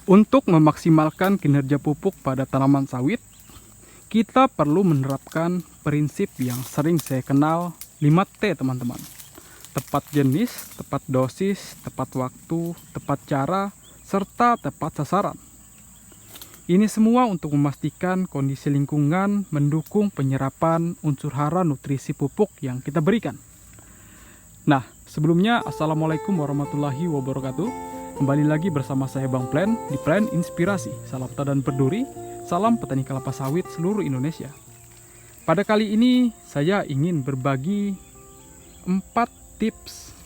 Untuk memaksimalkan kinerja pupuk pada tanaman sawit, kita perlu menerapkan prinsip yang sering saya kenal 5T teman-teman. Tepat jenis, tepat dosis, tepat waktu, tepat cara, serta tepat sasaran. Ini semua untuk memastikan kondisi lingkungan mendukung penyerapan unsur hara nutrisi pupuk yang kita berikan. Nah, sebelumnya Assalamualaikum warahmatullahi wabarakatuh. Kembali lagi bersama saya Bang Plan di Plan Inspirasi. Salam tandan berduri, salam petani kelapa sawit seluruh Indonesia. Pada kali ini saya ingin berbagi 4 tips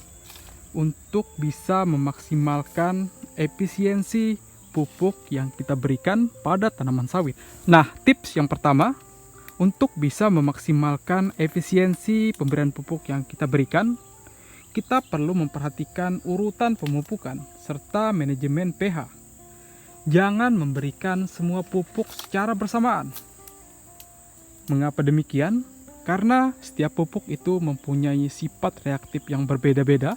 untuk bisa memaksimalkan efisiensi pupuk yang kita berikan pada tanaman sawit. Nah, tips yang pertama, untuk bisa memaksimalkan efisiensi pemberian pupuk yang kita berikan, kita perlu memperhatikan urutan pemupukan serta manajemen pH. Jangan memberikan semua pupuk secara bersamaan. Mengapa demikian? Karena setiap pupuk itu mempunyai sifat reaktif yang berbeda-beda,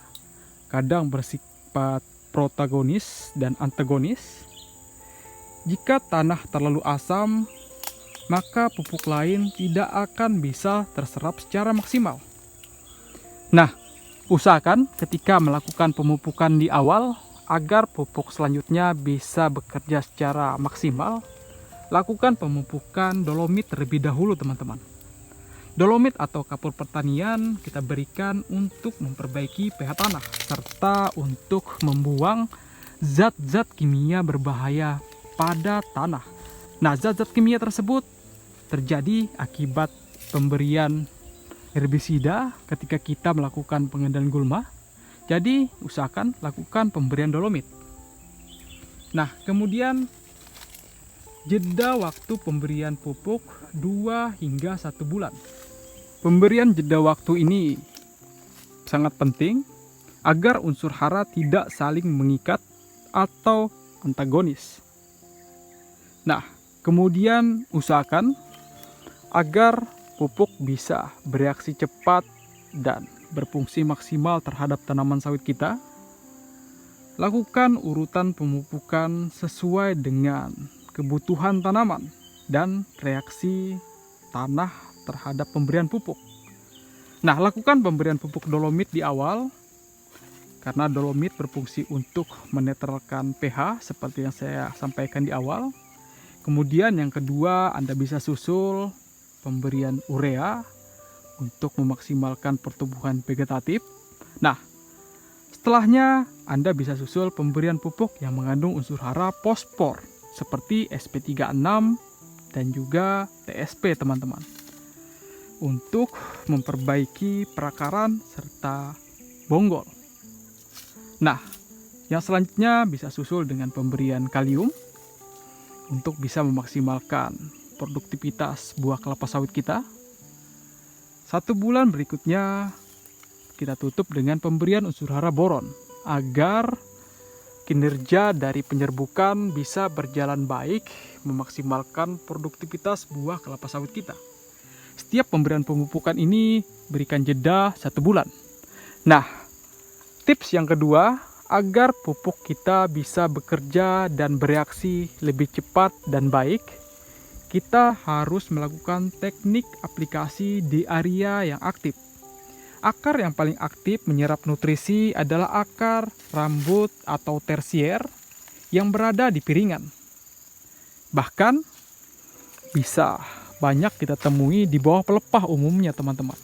kadang bersifat protagonis dan antagonis. Jika tanah terlalu asam, maka pupuk lain tidak akan bisa terserap secara maksimal. Nah, usahakan ketika melakukan pemupukan di awal, agar pupuk selanjutnya bisa bekerja secara maksimal, lakukan pemupukan dolomit terlebih dahulu teman-teman. Dolomit atau kapur pertanian kita berikan untuk memperbaiki pH tanah, serta untuk membuang zat-zat kimia berbahaya pada tanah. Nah, zat-zat kimia tersebut terjadi akibat pemberian herbisida ketika kita melakukan pengendalian gulma. Jadi usahakan lakukan pemberian dolomit. Nah, kemudian jeda waktu pemberian pupuk 2 hingga 1 bulan. Pemberian jeda waktu ini sangat penting agar unsur hara tidak saling mengikat atau antagonis. Nah, kemudian usahakan agar pupuk bisa bereaksi cepat dan berfungsi maksimal terhadap tanaman sawit kita. Lakukan urutan pemupukan sesuai dengan kebutuhan tanaman dan reaksi tanah terhadap pemberian pupuk. Nah, lakukan pemberian pupuk dolomit di awal, karena dolomit berfungsi untuk menetralkan pH seperti yang saya sampaikan di awal. Kemudian yang kedua, Anda bisa susul pemberian urea untuk memaksimalkan pertumbuhan vegetatif. Nah, setelahnya Anda bisa susul pemberian pupuk yang mengandung unsur hara fosfor seperti SP36 dan juga TSP teman-teman, untuk memperbaiki perakaran serta bonggol. Nah, yang selanjutnya bisa susul dengan pemberian kalium untuk bisa memaksimalkan produktivitas buah kelapa sawit kita. 1 bulan berikutnya kita tutup dengan pemberian unsur hara boron agar kinerja dari penyerbukan bisa berjalan baik, memaksimalkan produktivitas buah kelapa sawit kita. Setiap pemberian pemupukan ini berikan jeda 1 bulan. Nah, tips yang kedua, agar pupuk kita bisa bekerja dan bereaksi lebih cepat dan baik, kita harus melakukan teknik aplikasi di area yang aktif. Akar yang paling aktif menyerap nutrisi adalah akar rambut atau tersier yang berada di piringan. Bahkan bisa banyak kita temui di bawah pelepah umumnya teman-teman.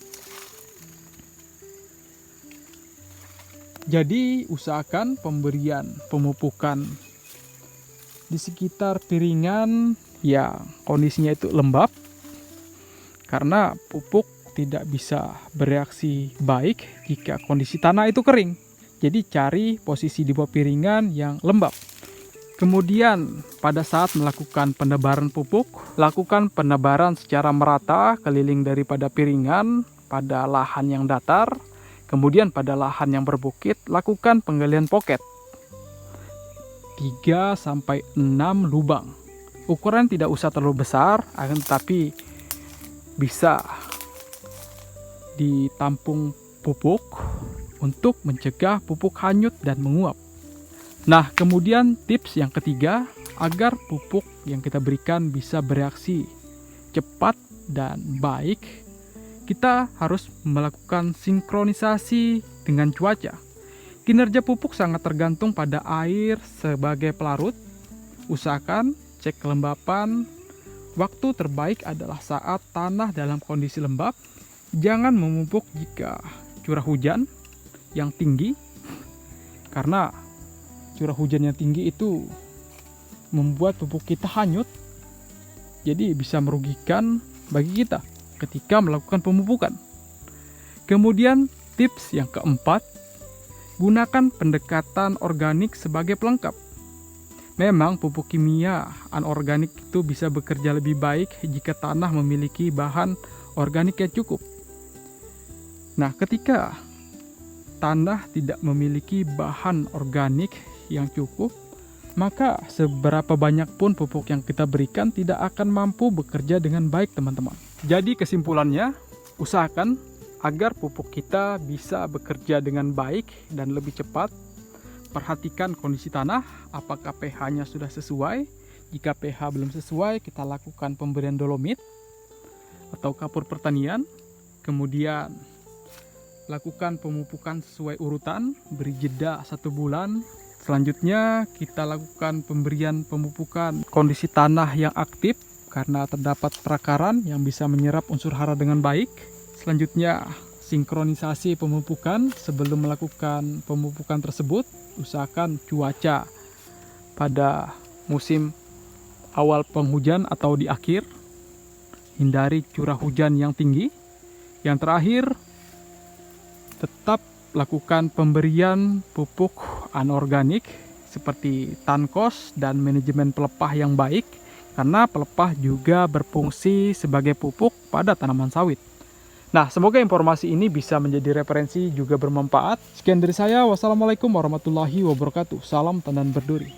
Jadi usahakan pemberian pemupukan di sekitar piringan yang kondisinya itu lembab, karena pupuk tidak bisa bereaksi baik jika kondisi tanah itu kering. Jadi cari posisi di bawah piringan yang lembab. Kemudian pada saat melakukan penebaran pupuk, lakukan penebaran secara merata keliling daripada piringan pada lahan yang datar. Kemudian pada lahan yang berbukit, lakukan penggalian poket 3-6 lubang. Ukuran tidak usah terlalu besar, akan tetapi bisa ditampung pupuk untuk mencegah pupuk hanyut dan menguap. Nah, kemudian tips yang ketiga, agar pupuk yang kita berikan bisa bereaksi cepat dan baik, kita harus melakukan sinkronisasi dengan cuaca. Kinerja pupuk sangat tergantung pada air sebagai pelarut. Usahakan cek kelembapan. Waktu terbaik adalah saat tanah dalam kondisi lembab. Jangan memupuk jika curah hujan yang tinggi, karena curah hujan yang tinggi itu membuat pupuk kita hanyut. Jadi bisa merugikan bagi kita ketika melakukan pemupukan. Kemudian tips yang keempat, gunakan pendekatan organik sebagai pelengkap. Memang pupuk kimia anorganik itu bisa bekerja lebih baik jika tanah memiliki bahan organik yang cukup. Nah, ketika tanah tidak memiliki bahan organik yang cukup, maka seberapa banyak pun pupuk yang kita berikan tidak akan mampu bekerja dengan baik, teman-teman. Jadi kesimpulannya, usahakan agar pupuk kita bisa bekerja dengan baik dan lebih cepat. Perhatikan kondisi tanah, apakah pH-nya sudah sesuai. Jika pH belum sesuai, kita lakukan pemberian dolomit atau kapur pertanian. Kemudian lakukan pemupukan sesuai urutan, beri jeda 1 bulan. Selanjutnya kita lakukan pemberian pemupukan kondisi tanah yang aktif karena terdapat perakaran yang bisa menyerap unsur hara dengan baik. Selanjutnya sinkronisasi pemupukan. Sebelum melakukan pemupukan tersebut, usahakan cuaca pada musim awal penghujan atau di akhir. Hindari curah hujan yang tinggi. Yang terakhir, tetap lakukan pemberian pupuk anorganik seperti tankos dan manajemen pelepah yang baik, karena pelepah juga berfungsi sebagai pupuk pada tanaman sawit. Nah, semoga informasi ini bisa menjadi referensi juga bermanfaat. Sekian dari saya, wassalamualaikum warahmatullahi wabarakatuh. Salam tandan berduri.